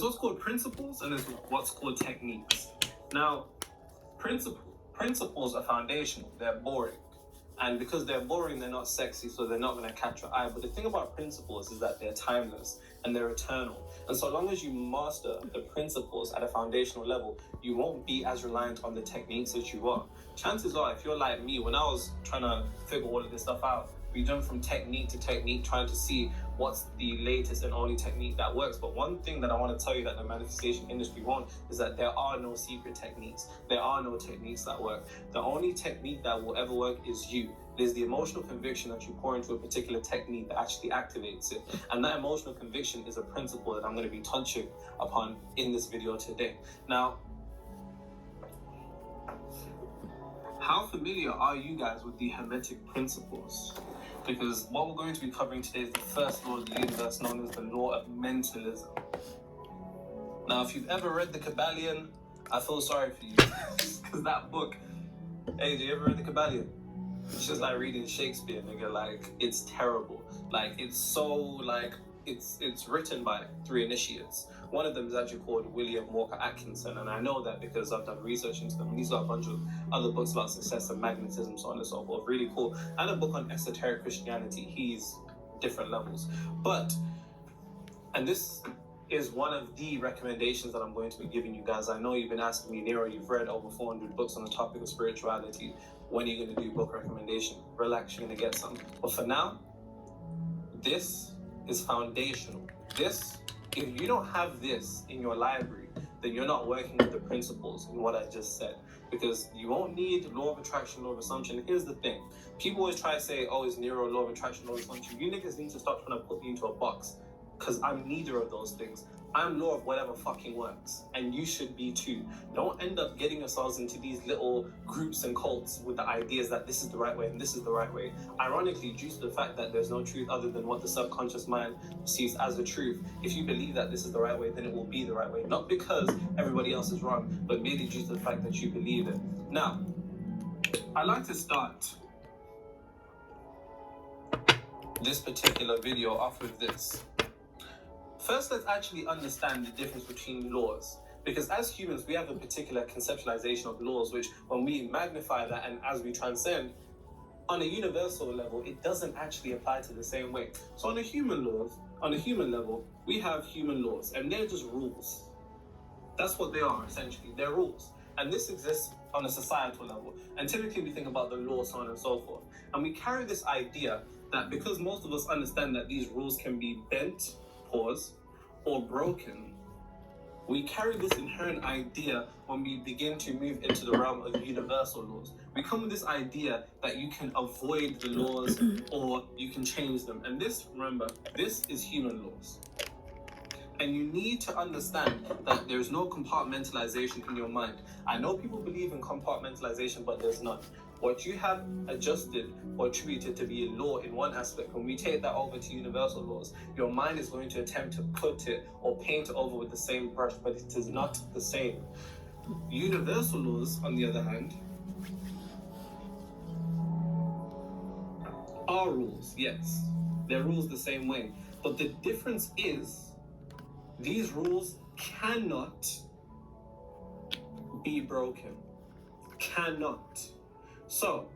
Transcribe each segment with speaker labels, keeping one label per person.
Speaker 1: what's called principles and there's what's called techniques. Now, principles are foundational. They're boring. And because they're boring, they're not sexy, so they're not going to catch your eye. But the thing about principles is that they're timeless and they're eternal. And so long as you master the principles at a foundational level, you won't be as reliant on the techniques as you are. Chances are, if you're like me, when I was trying to figure all of this stuff out, we jumped from technique to technique, trying to see what's the latest and only technique that works. But one thing that I want to tell you that the manifestation industry won't is that there are no secret techniques. There are no techniques that work. The only technique that will ever work is you. It is the emotional conviction that you pour into a particular technique that actually activates it. And that emotional conviction is a principle that I'm going to be touching upon in this video today. Now, how familiar are you guys with the Hermetic principles? Because what we're going to be covering today is the first law of the universe, known as the law of mentalism. Now, if you've ever read the Kabbalion, I feel sorry for you. Because that book, hey, do you ever read the Kabbalion? It's just like reading Shakespeare, nigga. Like, it's terrible. Like, it's so, like, it's written by 3 initiates. One of them is actually called William Walker Atkinson, and I know that because I've done research into them. He's got a bunch of other books about success and magnetism, so on and so forth. Really cool. And a book on esoteric Christianity. He's different levels. And this is one of the recommendations that I'm going to be giving you guys. I know you've been asking me, Nero, you've read over 400 books on the topic of spirituality. When are you going to do book recommendation? Relax, you're going to get some. But for now, this is foundational. If you don't have this in your library, then you're not working with the principles in what I just said. Because you won't need law of attraction, law of assumption. Here's the thing. People always try to say, oh, it's Nero, law of attraction, law of assumption. You niggas need to stop trying to put me into a box. Because I'm neither of those things. I'm law of whatever fucking works. And you should be too. Don't end up getting yourselves into these little groups and cults with the ideas that this is the right way and this is the right way. Ironically, due to the fact that there's no truth other than what the subconscious mind sees as the truth, if you believe that this is the right way, then it will be the right way. Not because everybody else is wrong, but merely due to the fact that you believe it. Now, I'd like to start this particular video off with this. First, let's actually understand the difference between laws. Because as humans, we have a particular conceptualization of laws, which when we magnify that and as we transcend, on a universal level, it doesn't actually apply to the same way. So on a human level, we have human laws, and they're just rules. That's what they are, essentially. They're rules. And this exists on a societal level. And typically we think about the law, so on and so forth. And we carry this idea that because most of us understand that these rules can be bent, or broken, we carry this inherent idea when we begin to move into the realm of universal laws. We come with this idea that you can avoid the laws or you can change them. And this, remember, this is human laws. And you need to understand that there's no compartmentalization in your mind. I know people believe in compartmentalization, but there's none. What you have adjusted or attributed to be a law in one aspect, when we take that over to universal laws, your mind is going to attempt to put it or paint it over with the same brush, but it is not the same. Universal laws, on the other hand, are rules, yes. They're rules the same way. But the difference is, these rules cannot be broken. Cannot. So,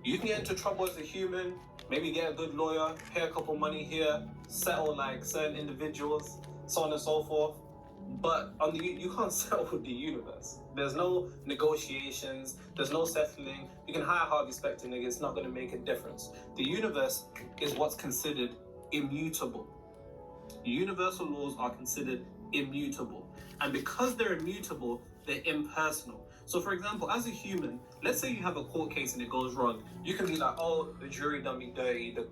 Speaker 1: you can get into trouble as a human, maybe get a good lawyer, pay a couple money here, settle like certain individuals, so on and so forth. But you can't settle with the universe. There's no negotiations, there's no settling. You can hire Harvey Specter, nigga, it's not going to make a difference. The universe is what's considered immutable. Universal laws are considered immutable. And because they're immutable, they're impersonal. So for example, as a human, let's say you have a court case and it goes wrong. You can be like, oh, the jury done me dirty, the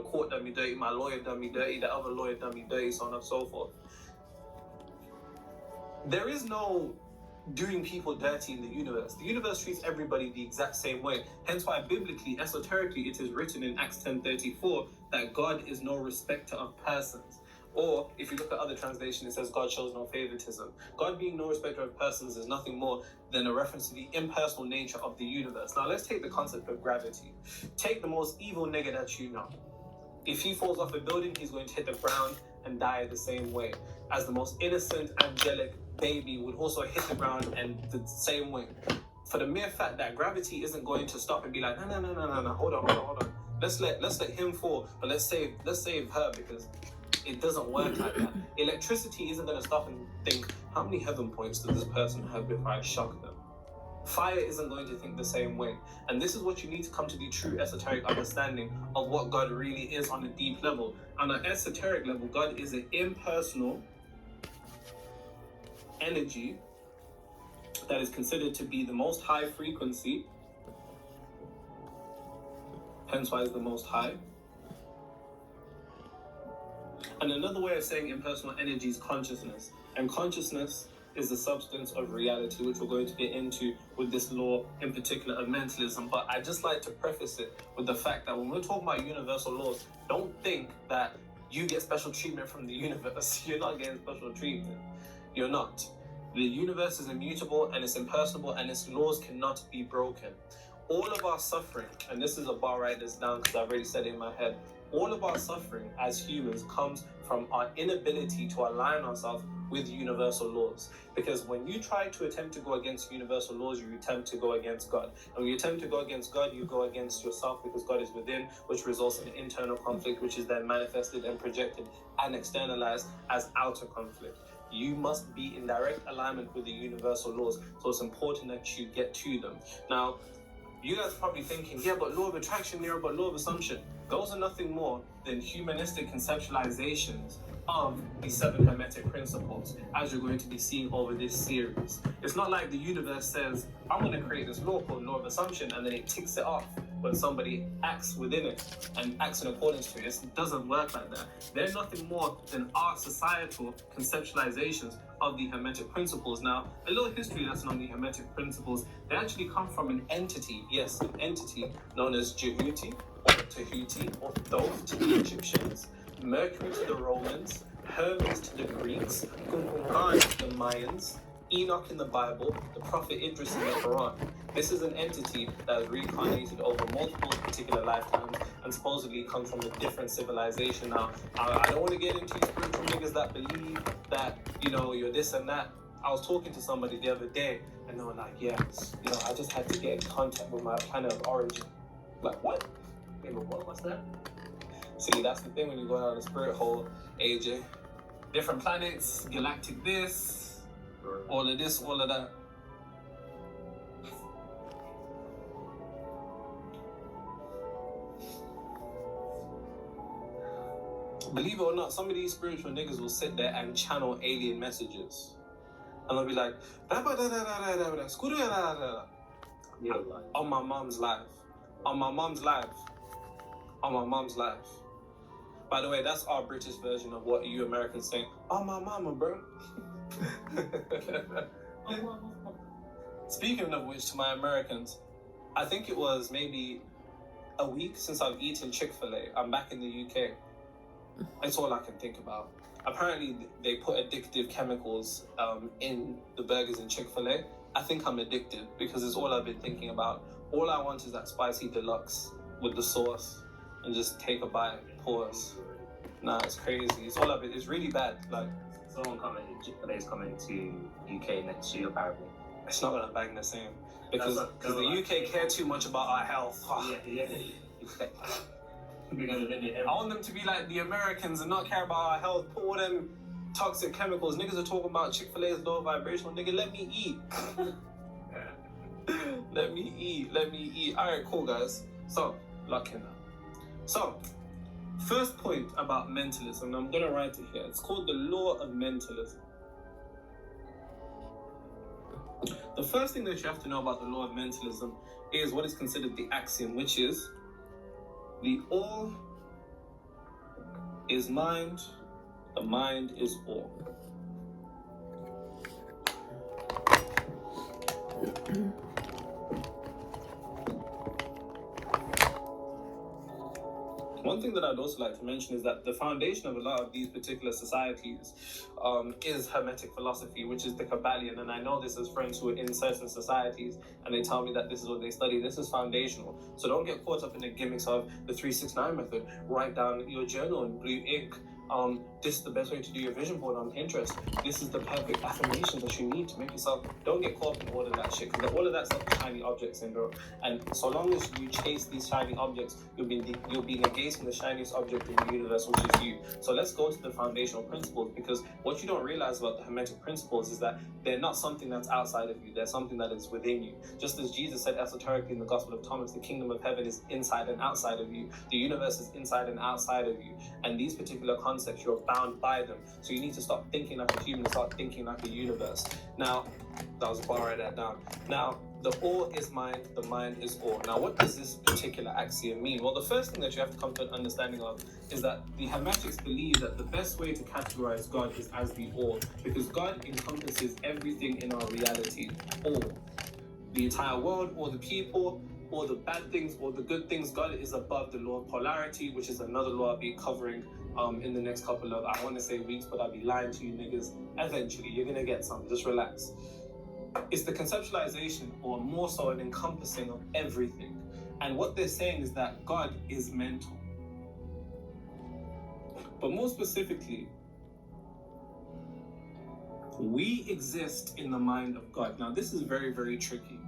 Speaker 1: court done me dirty, my lawyer done me dirty, the other lawyer done me dirty, so on and so forth. There is no doing people dirty in the universe. The universe treats everybody the exact same way. Hence why biblically, esoterically, it is written in Acts 10:34 that God is no respecter of persons. Or if you look at other translation, it says God shows no favoritism. God being no respecter of persons is nothing more than a reference to the impersonal nature of the universe. Now let's take the concept of gravity. Take the most evil nigga that you know. If he falls off a building, he's going to hit the ground and die the same way, as the most innocent, angelic baby would also hit the ground and the same way. For the mere fact that gravity isn't going to stop and be like, no, hold on. Let's let him fall, but let's save her, because it doesn't work like that. Electricity isn't going to stop and think, how many heaven points does this person have before I shock them? Fire isn't going to think the same way. And this is what you need to come to the true esoteric understanding of what God really is on a deep level. On an esoteric level, God is an impersonal energy that is considered to be the most high frequency, hence why it's the most high. And another way of saying impersonal energy is consciousness. And consciousness is the substance of reality, which we're going to get into with this law in particular of mentalism. But I just like to preface it with the fact that when we're talking about universal laws, don't think that you get special treatment from the universe. You're not getting special treatment. You're not. The universe is immutable and it's impersonal, and its laws cannot be broken. All of our suffering, and this is a bar, write this down because I've already said it in my head, all of our suffering as humans comes from our inability to align ourselves with universal laws. Because when you try to attempt to go against universal laws, you attempt to go against God. And when you attempt to go against God, you go against yourself, because God is within, which results in internal conflict, which is then manifested and projected and externalized as outer conflict. You must be in direct alignment with the universal laws. So it's important that you get to them. Now, you guys are probably thinking, yeah, but law of attraction, Nero, but law of assumption. Those are nothing more than humanistic conceptualizations of the 7 Hermetic principles, as you're going to be seeing over this series. It's not like the universe says, I'm going to create this law called law of assumption, and then it ticks it off when somebody acts within it and acts in accordance to it. It doesn't work like that. They're nothing more than our societal conceptualizations of the Hermetic principles. Now, a little history lesson on the Hermetic principles. They actually come from an entity, yes, an entity known as Jehuti, or Tahuti, or Thoth to the Egyptians, Mercury to the Romans, Hermes to the Greeks, Gungan to the Mayans, Enoch in the Bible, the Prophet Idris in the Quran. This is an entity that is reincarnated over multiple particular lifetimes and supposedly comes from a different civilization. Now, I don't want to get into spiritual niggas that believe that, you're this and that. I was talking to somebody the other day and they were like, yeah, I just had to get in contact with my planet of origin. Like, what? Wait, what's that? See, that's the thing when you go down the spirit hole, AJ. Different planets, galactic this, all of this, all of that. Believe it or not, some of these spiritual niggas will sit there and channel alien messages. And they'll be like, on my mom's life. On my mom's life. On my mom's life. By the way, that's our British version of what you Americans think. Oh, my mama, bro. Speaking of which, to my Americans, I think it was maybe a week since I've eaten Chick-fil-A. I'm back in the UK. That's all I can think about. Apparently, they put addictive chemicals in the burgers in Chick-fil-A. I think I'm addicted because it's all I've been thinking about. All I want is that spicy deluxe with the sauce and just take a bite, pause. Nah, it's crazy. It's really bad. Like,
Speaker 2: someone Chick-fil-A's coming to UK next year, apparently.
Speaker 1: It's not gonna bang the same because the UK care too much about our health.
Speaker 2: Yeah.
Speaker 1: I want them to be like the Americans and not care about our health. Put all them toxic chemicals. Niggas are talking about Chick-fil-A's low vibrational. Nigga, let me eat. Let me eat. All right, cool, guys. So, lock in now. So, first point about mentalism. I'm gonna write it here. It's called the law of mentalism. The first thing that you have to know about the law of mentalism is what is considered the axiom, which is the all is mind, the mind is all. One thing that I'd also like to mention is that the foundation of a lot of these particular societies is Hermetic philosophy, which is the Kabbalion. And I know this as friends who are in certain societies and they tell me that this is what they study. This is foundational. So don't get caught up in the gimmicks of the 369 method. Write down your journal in blue ink. This is the best way to do your vision board on Pinterest. This is the perfect affirmations that you need to make yourself. Don't get caught up in all of that shit, because all of that stuff is shiny object syndrome. And so long as you chase these shiny objects, you'll be negating the shiniest object in the universe, which is you. So let's go to the foundational principles, because what you don't realize about the Hermetic principles is that they're not something that's outside of you. They're something that is within you. Just as Jesus said esoterically in the Gospel of Thomas, the kingdom of heaven is inside and outside of you. The universe is inside and outside of you. And these particular concepts, you're bound by them. So you need to stop thinking like a human and start thinking like a universe. Now, that was a bar, write that down. Now, the all is mind, the mind is all. Now, what does this particular axiom mean? Well, the first thing that you have to come to an understanding of is that the Hermetics believe that the best way to categorize God is as the all, because God encompasses everything in our reality, all. The entire world, all the people, all the bad things, all the good things. God is above the law of polarity, which is another law I'll be covering in the next couple of, I want to say weeks, but I'll be lying to you niggas. Eventually, you're going to get some. Just relax. It's the conceptualization, or more so an encompassing of everything. And what they're saying is that God is mental. But more specifically, we exist in the mind of God. Now, this is very, very tricky.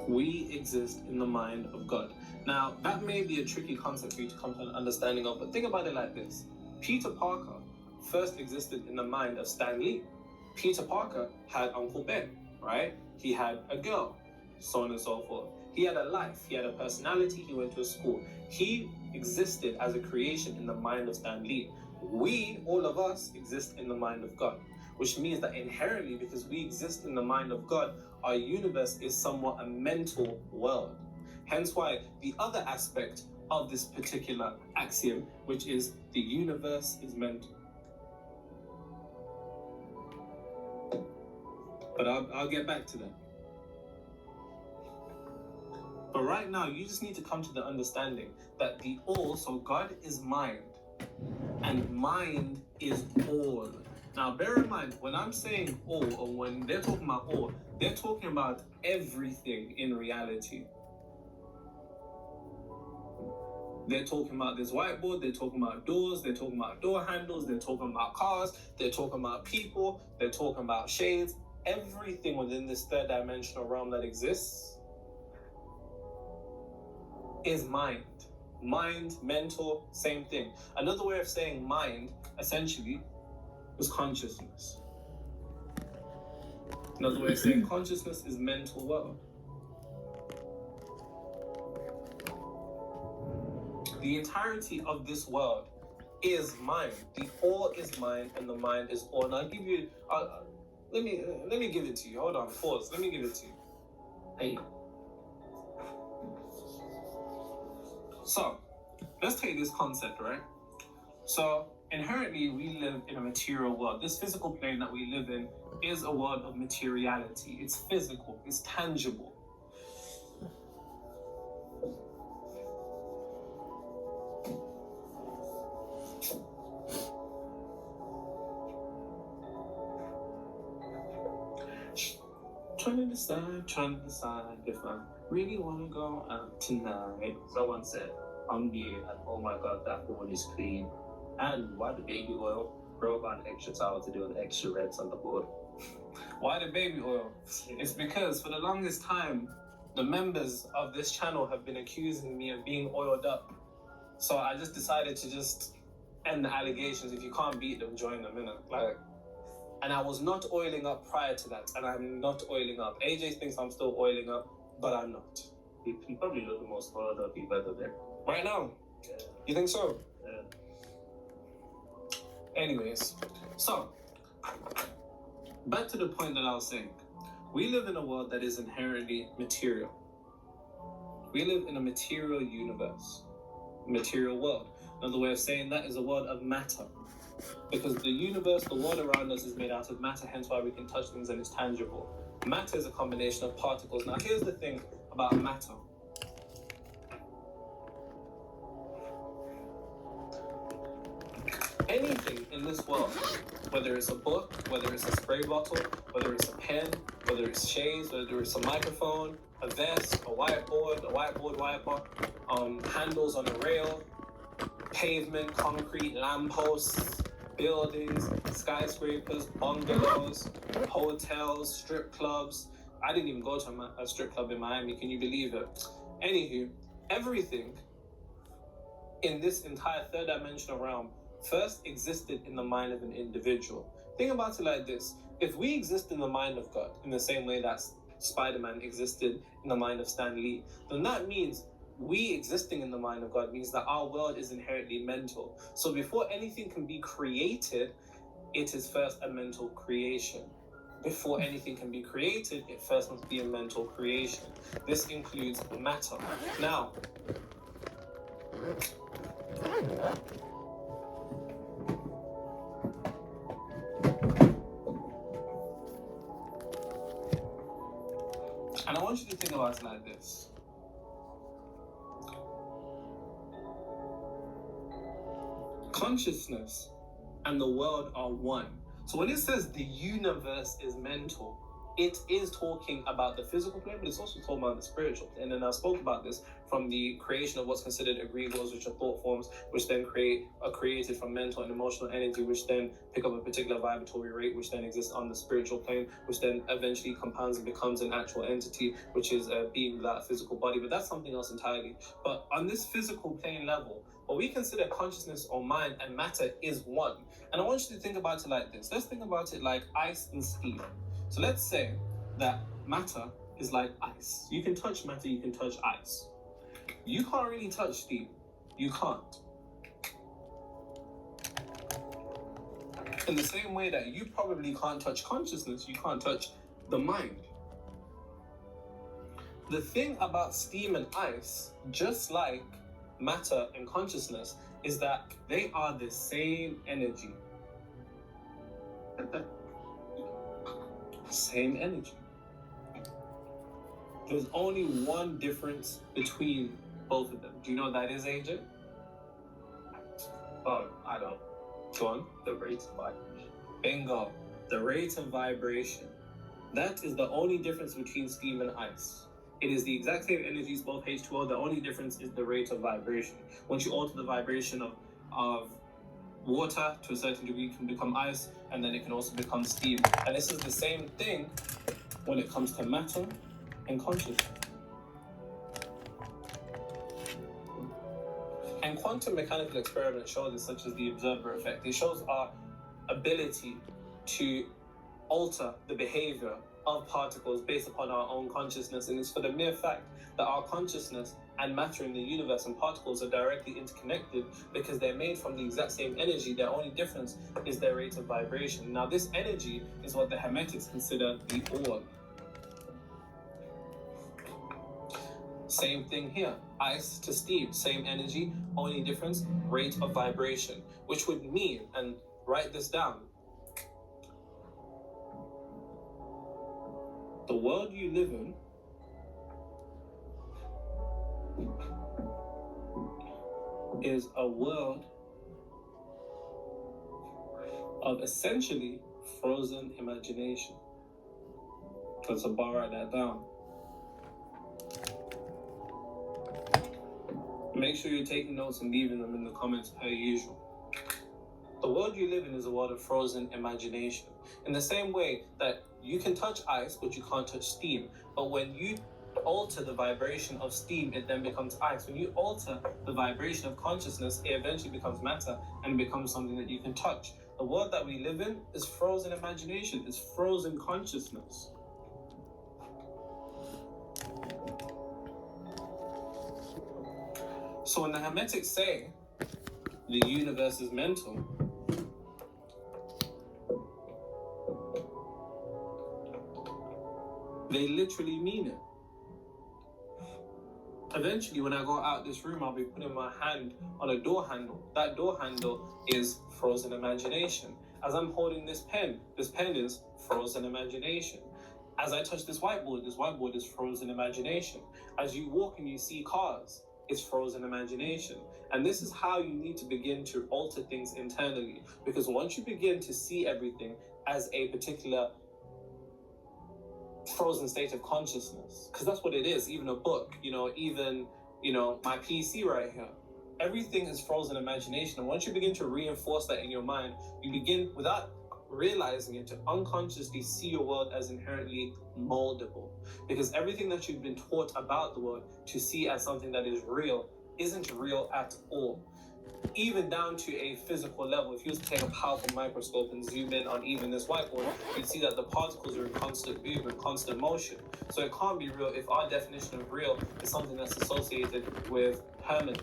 Speaker 1: We exist in the mind of God. Now, that may be a tricky concept for you to come to an understanding of, but think about it like this. Peter Parker first existed in the mind of Stan Lee. Peter Parker had Uncle Ben, right? He had a girl, so on and so forth. He had a life, he had a personality, he went to a school. He existed as a creation in the mind of Stan Lee. We, all of us, exist in the mind of God, which means that inherently, because we exist in the mind of God, our universe is somewhat a mental world. Hence why the other aspect of this particular axiom, which is the universe is mental. But I'll get back to that. But right now, you just need to come to the understanding that the all, so God is mind, and mind is all. Now, bear in mind, when I'm saying all, or when they're talking about all, they're talking about everything in reality. They're talking about this whiteboard, they're talking about doors, they're talking about door handles, they're talking about cars, they're talking about people, they're talking about shades. Everything within this third dimensional realm that exists is mind. Mind, mental, same thing. Another way of saying mind, essentially, is consciousness. Another way of saying consciousness is mental world. The entirety of this world is mind. The all is mind, and the mind is all. And I'll give you. Let me give it to you. Hold on, pause. Let me give it to you. Hey. So, let's take this concept, right? So, inherently, we live in a material world. This physical plane that we live in is a world of materiality. It's physical. It's tangible. Trying to decide if I really want to go out tonight.
Speaker 2: Someone said, I'm new, and oh my god, that board is clean. And why the baby oil? Bro got an extra towel to do an extra reds on the board.
Speaker 1: Why the baby oil? It's because for the longest time, the members of this channel have been accusing me of being oiled up. So I just decided to just end the allegations. If you can't beat them, join them, innit? And I was not oiling up prior to that, and I'm not oiling up. AJ thinks I'm still oiling up, but I'm not.
Speaker 2: You probably look the most oiled up you've ever been.
Speaker 1: Right now?
Speaker 2: Yeah.
Speaker 1: You think so?
Speaker 2: Yeah.
Speaker 1: Anyways, so, back to the point that I was saying. We live in a world that is inherently material. We live in a material universe, material world. Another way of saying that is a world of matter. Because the universe, the world around us is made out of matter, hence why we can touch things and it's tangible. Matter is a combination of particles. Now, here's the thing about matter. Anything in this world, whether it's a book, whether it's a spray bottle, whether it's a pen, whether it's shades, whether it's a microphone, a vest, a whiteboard wiper, handles on a rail, pavement, concrete, lampposts, buildings, skyscrapers, bungalows, hotels, strip clubs. I didn't even go to a strip club in Miami, can you believe it? Anywho, everything in this entire third dimensional realm first existed in the mind of an individual. Think about it like this. If we exist in the mind of God in the same way that Spider-Man existed in the mind of Stan Lee, then that means we existing in the mind of God means that our world is inherently mental. So before anything can be created, it is first a mental creation. Before anything can be created, it first must be a mental creation. This includes matter. Now, and I want you to think about it like this. Consciousness and the world are one. So when it says the universe is mental, it is talking about the physical plane, but it's also talking about the spiritual plane. And I spoke about this from the creation of what's considered egregores, which are thought forms, which then are created from mental and emotional energy, which then pick up a particular vibratory rate, which then exists on the spiritual plane, which then eventually compounds and becomes an actual entity, which is a being without a physical body. But that's something else entirely. But on this physical plane level, what we consider consciousness or mind and matter is one. And I want you to think about it like this. Let's think about it like ice and steam. So let's say that matter is like ice. You can touch matter, you can touch ice. You can't really touch steam. You can't. In the same way that you probably can't touch consciousness, you can't touch the mind. The thing about steam and ice, just like matter and consciousness, is that they are the same energy. Same energy. There's only one difference between both of them. Do you know what that is, AJ?
Speaker 2: Oh, I don't.
Speaker 1: Go on.
Speaker 2: The rate of vibration.
Speaker 1: Bingo. The rate of vibration. That is the only difference between steam and ice. It is the exact same energies, both H2O. The only difference is the rate of vibration. Once you alter the vibration of water to a certain degree, it can become ice, and then it can also become steam. And this is the same thing when it comes to matter and consciousness. And quantum mechanical experiments show this, such as the observer effect. It shows our ability to alter the behavior of particles based upon our own consciousness, and it's for the mere fact that our consciousness and matter in the universe and particles are directly interconnected because they're made from the exact same energy. Their only difference is their rate of vibration. Now, this energy is what the Hermetics consider the all. Same thing here, ice to steam, same energy, only difference, rate of vibration, which would mean, and write this down, the world you live in is a world of essentially frozen imagination. That's a bar, write that down. Make sure you're taking notes and leaving them in the comments per usual. The world you live in is a world of frozen imagination. In the same way that you can touch ice, but you can't touch steam. But when you alter the vibration of steam, it then becomes ice. When you alter the vibration of consciousness, it eventually becomes matter and becomes something that you can touch. The world that we live in is frozen imagination, it's frozen consciousness. So when the Hermetics say the universe is mental, they literally mean it. Eventually, when I go out this room, I'll be putting my hand on a door handle. That door handle is frozen imagination. As I'm holding this pen is frozen imagination. As I touch this whiteboard is frozen imagination. As you walk and you see cars, it's frozen imagination. And this is how you need to begin to alter things internally. Because once you begin to see everything as a particular frozen state of consciousness, because that's what it is. Even a book, even my PC right here, everything is frozen imagination. And once you begin to reinforce that in your mind, you begin, without realizing it, to unconsciously see your world as inherently moldable, because everything that you've been taught about the world to see as something that is real isn't real at all. Even down to a physical level. If you was to take a powerful microscope and zoom in on even this whiteboard, you'd see that the particles are in constant movement, constant motion. So it can't be real if our definition of real is something that's associated with permanent,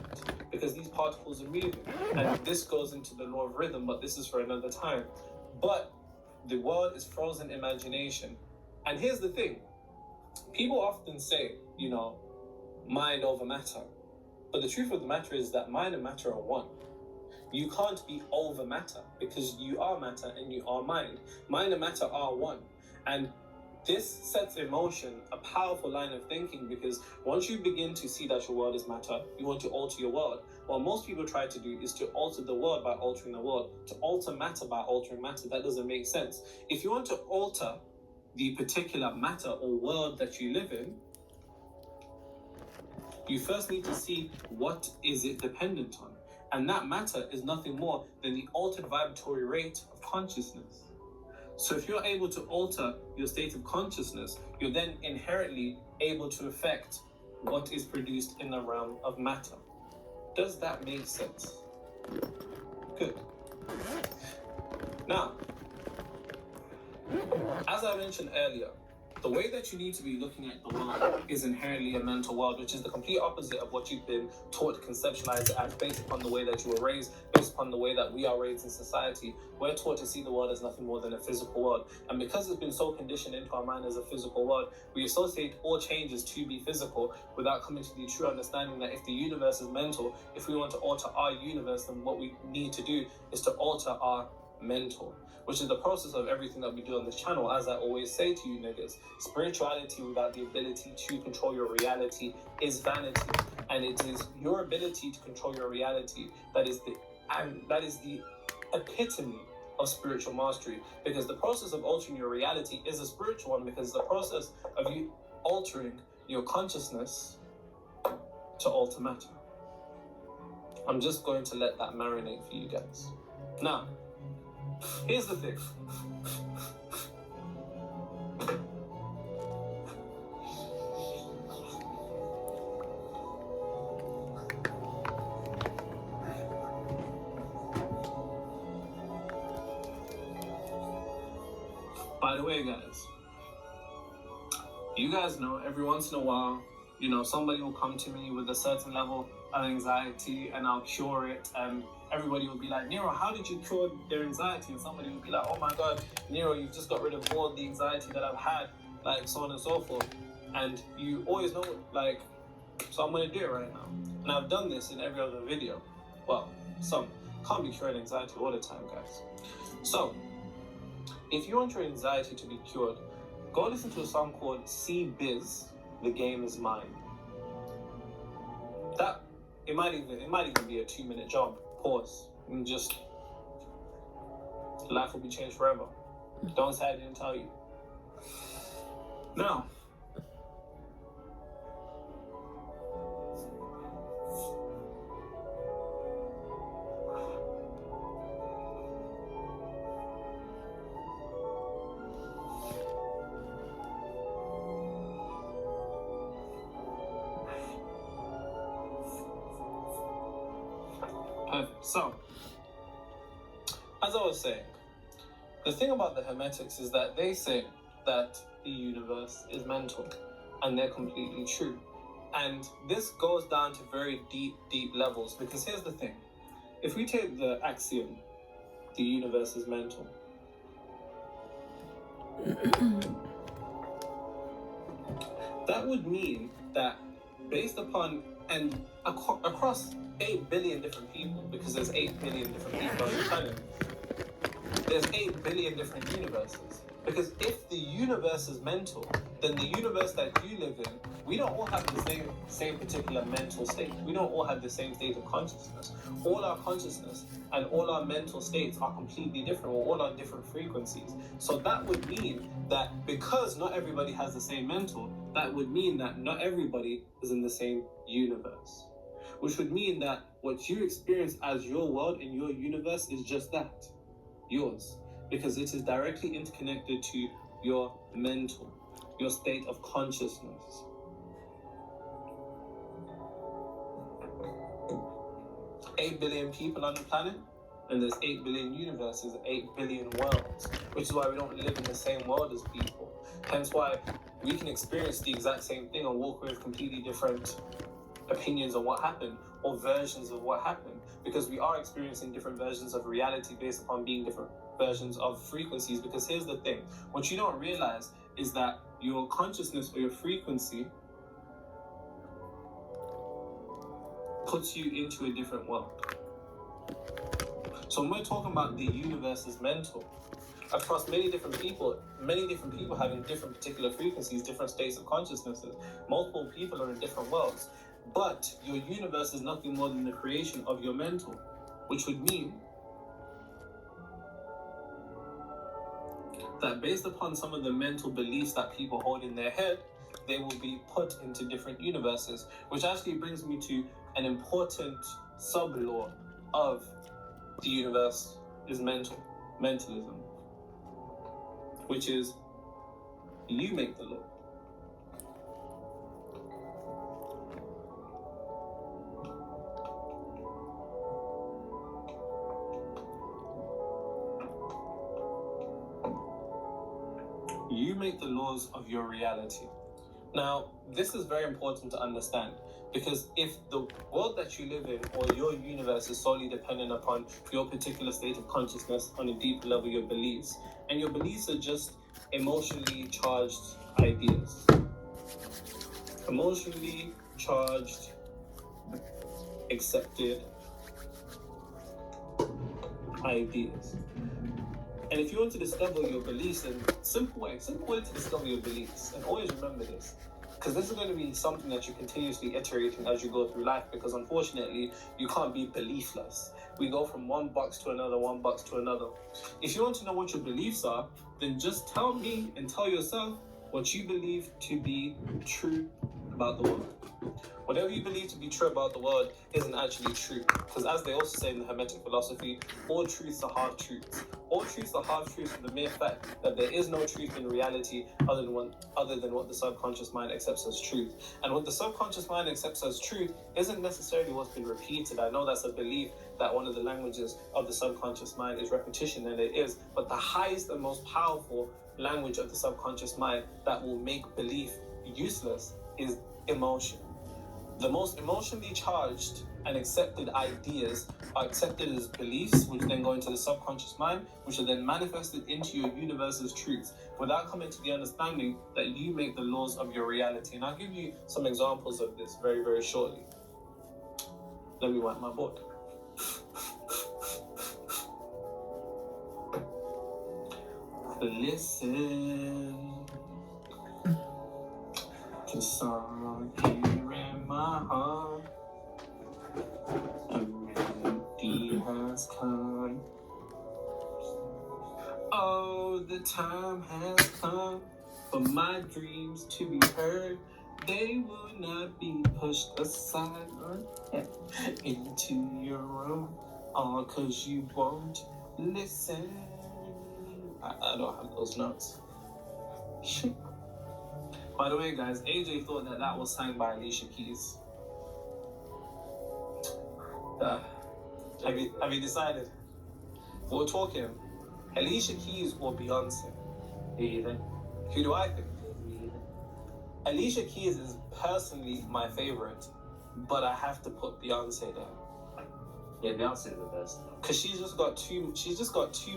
Speaker 1: because these particles are moving. And this goes into the law of rhythm, but this is for another time. But the world is frozen imagination. And here's the thing. People often say, mind over matter. But the truth of the matter is that mind and matter are one. You can't be over matter, because you are matter and you are mind. Mind and matter are one. And this sets in motion a powerful line of thinking, because once you begin to see that your world is matter, you want to alter your world. What most people try to do is to alter the world by altering the world. To alter matter by altering matter, that doesn't make sense. If you want to alter the particular matter or world that you live in, you first need to see what is it dependent on. And that matter is nothing more than the altered vibratory rate of consciousness. So if you're able to alter your state of consciousness, you're then inherently able to affect what is produced in the realm of matter. Does that make sense? Good. Now, as I mentioned earlier, the way that you need to be looking at the world is inherently a mental world, which is the complete opposite of what you've been taught to conceptualize it as, based upon the way that you were raised, based upon the way that we are raised in society. We're taught to see the world as nothing more than a physical world. And because it's been so conditioned into our mind as a physical world, we associate all changes to be physical without coming to the true understanding that if the universe is mental, if we want to alter our universe, then what we need to do is to alter our mental, which is the process of everything that we do on this channel. As I always say to you niggas, spirituality without the ability to control your reality is vanity, and it is your ability to control your reality that is the epitome of spiritual mastery, because the process of altering your reality is a spiritual one, because the process of you altering your consciousness to alter matter. I'm just going to let that marinate for you guys. Now, here's the thing. By the way, guys, you guys know every once in a while, somebody will come to me with a certain level of anxiety and I'll cure it, and everybody will be like, Nero, how did you cure their anxiety? And somebody will be like, oh my God, Nero, you've just got rid of all the anxiety that I've had, like so on and so forth. And you always know, so I'm going to do it right now. And I've done this in every other video. Well, some can't be curing anxiety all the time, guys. So, if you want your anxiety to be cured, go listen to a song called C-Biz, The Game Is Mine. That, it might even be a 2-minute job. Pause. And just, life will be changed forever. Don't say I didn't tell you. Now, so, as I was saying, the thing about the Hermetics is that they say that the universe is mental, and they're completely true. And this goes down to very deep levels, because here's the thing. If we take the axiom, the universe is mental, that would mean that based upon, and across 8 billion different people, because there's 8 billion different people on the planet, there's 8 billion different universes. Because if the universe is mental, then the universe that you live in we don't all have the same particular mental state. We don't all have the same state of consciousness. All our consciousness and all our mental states are completely different. We're all on different frequencies. So that would mean that because not everybody has the same mental, that would mean that not everybody is in the same universe. Which would mean that what you experience as your world in your universe is just that, yours. Because it is directly interconnected to your mental, your state of consciousness. Eight billion people on the planet, and there's 8 billion universes, 8 billion worlds, which is why we don't live in the same world as people. Hence why we can experience the exact same thing and walk with completely different opinions on what happened or versions of what happened, because we are experiencing different versions of reality based upon being different versions of frequencies. Because here's the thing, what you don't realize is that your consciousness or your frequency puts you into a different world. So when we're talking about the universe is mental, across many different people having different particular frequencies, different states of consciousnesses, multiple people are in different worlds. But your universe is nothing more than the creation of your mental, which would mean that based upon some of the mental beliefs that people hold in their head, they will be put into different universes, which actually brings me to an important sub-law of the universe is mentalism, which is you make the law. You make the laws of your reality. Now, this is very important to understand, because if the world that you live in or your universe is solely dependent upon your particular state of consciousness on a deeper level, your beliefs, and your beliefs are just emotionally charged ideas. Emotionally charged, accepted ideas. And if you want to discover your beliefs, then simple way to discover your beliefs, and always remember this, because this is going to be something that you're continuously iterating as you go through life, because unfortunately, you can't be beliefless. We go from one box to another, one box to another. If you want to know what your beliefs are, then just tell me and tell yourself what you believe to be true about the world. Whatever you believe to be true about the world isn't actually true, because as they also say in the Hermetic philosophy, all truths are half truths. All truths are half truths for the mere fact that there is no truth in reality other than what the subconscious mind accepts as truth. And what the subconscious mind accepts as truth isn't necessarily what's been repeated. I know that's a belief that one of the languages of the subconscious mind is repetition, and it is, but the highest and most powerful language of the subconscious mind that will make belief useless is emotion. The most emotionally charged and accepted ideas are accepted as beliefs, which then go into the subconscious mind, which are then manifested into your universe's truths, without coming to the understanding that you make the laws of your reality. And I'll give you some examples of this very, very shortly. Let me wipe my board. Listen to song here in my heart. A melody has come. Oh, the time has come for my dreams to be heard. They will not be pushed aside into your room, all cause you won't listen. I don't have those notes. By the way, guys, AJ thought that was sang by Alicia Keys. Have you decided? We're talking Alicia Keys or Beyonce?
Speaker 2: Who do you think?
Speaker 1: Who do I think? Alicia Keys is personally my favorite, but I have to put Beyonce there.
Speaker 2: Yeah, Beyonce is the best.
Speaker 1: Cause she's just got too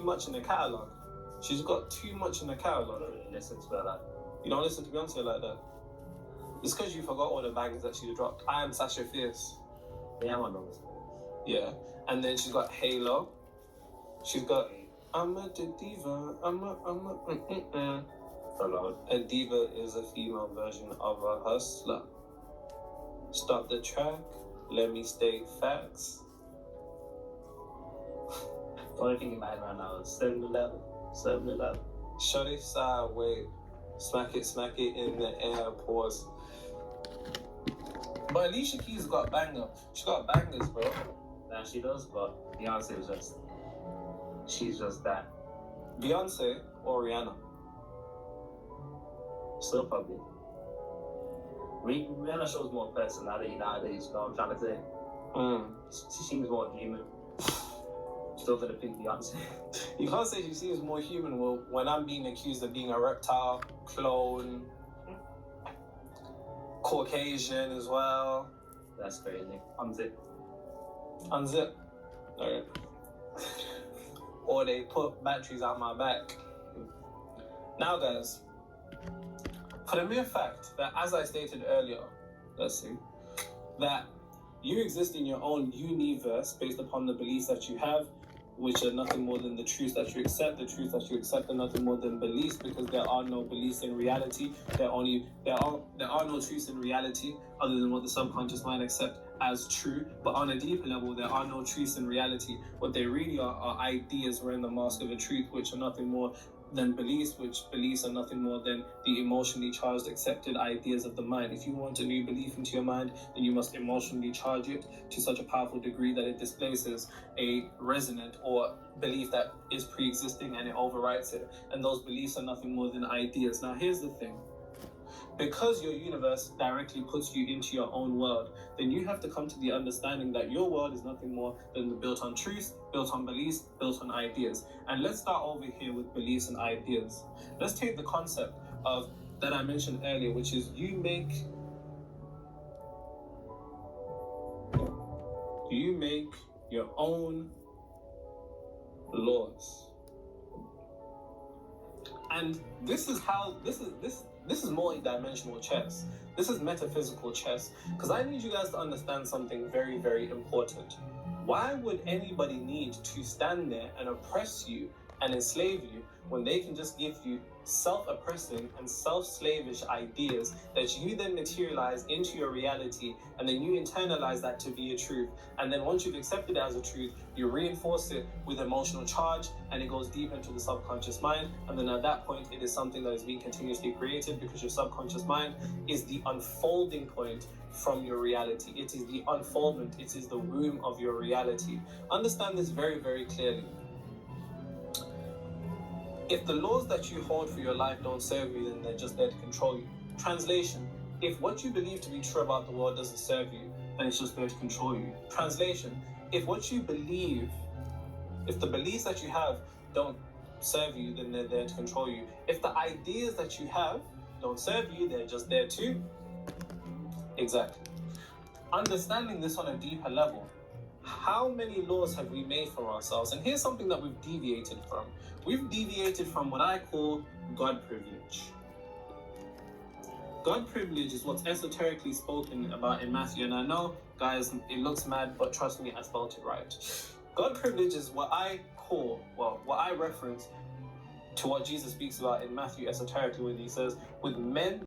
Speaker 1: much in the catalog. She's got too much in the catalog.
Speaker 2: I don't really listen to her like that.
Speaker 1: You don't listen to Beyonce like that. It's because you forgot all the bangers that she dropped. I Am Sasha Fierce.
Speaker 2: Yeah, I'm on those.
Speaker 1: Yeah, and then she's got Halo. She's got I'm a diva.
Speaker 2: Alone.
Speaker 1: A diva is a female version of a hustler. Stop the track, let me state facts.
Speaker 2: The only thing in my head right now is 7-Eleven. 7-Eleven.
Speaker 1: Shorty side, wait. Smack it in the air, pause. But Alicia Keys got banger. She got bangers, bro.
Speaker 2: Nah, she does, but Beyonce is just... She's just that.
Speaker 1: Beyonce or Rihanna?
Speaker 2: Still probably. Rihanna shows more personality nowadays, you know what I'm trying to say? She seems more human. Still gonna pick Beyonce.
Speaker 1: You can't say she seems more human when I'm being accused of being a reptile, clone, Caucasian as well.
Speaker 2: That's crazy. Unzip.
Speaker 1: Unzip. Alright. Or they put batteries out my back. Now, guys, for the mere fact that, as I stated earlier, that you exist in your own universe based upon the beliefs that you have, which are nothing more than the truths that you accept. The truths that you accept are nothing more than beliefs, because there are no beliefs in reality. There are no truths in reality other than what the subconscious mind accepts as true. But on a deeper level, there are no truths in reality. What they really are ideas wearing the mask of a truth, which are nothing more than beliefs, which beliefs are nothing more than the emotionally charged accepted ideas of the mind. If you want a new belief into your mind, then you must emotionally charge it to such a powerful degree that it displaces a resonant or belief that is pre-existing, and it overwrites it. And those beliefs are nothing more than ideas. Now, here's the thing. Because your universe directly puts you into your own world, then you have to come to the understanding that your world is nothing more than built on truth, built on beliefs, built on ideas. And let's start over here with beliefs and ideas. Let's take the concept of that I mentioned earlier, which is you make your own laws. And this is multi-dimensional chess. This is metaphysical chess. Because I need you guys to understand something very, very important. Why would anybody need to stand there and oppress you and enslave you when they can just give you self-oppressing and self-slavish ideas that you then materialize into your reality, and then you internalize that to be a truth? And then once you've accepted it as a truth, you reinforce it with emotional charge, and it goes deep into the subconscious mind. And then at that point, it is something that is being continuously created, because your subconscious mind is the unfolding point from your reality. It is the unfoldment. It is the womb of your reality. Understand this very, very clearly. If the laws that you hold for your life don't serve you, then they're just there to control you. Translation: if what you believe to be true about the world doesn't serve you, then it's just there to control you. Translation: if what you believe, if the beliefs that you have don't serve you, then they're there to control you. If the ideas that you have don't serve you, they're just there to... Exactly. Understanding this on a deeper level, how many laws have we made for ourselves? And here's something that we've deviated from. We've deviated from what I call God privilege. God privilege is what's esoterically spoken about in Matthew. And I know, guys, it looks mad, but trust me, I spelled it right. God privilege is what I reference to what Jesus speaks about in Matthew esoterically, when he says, with men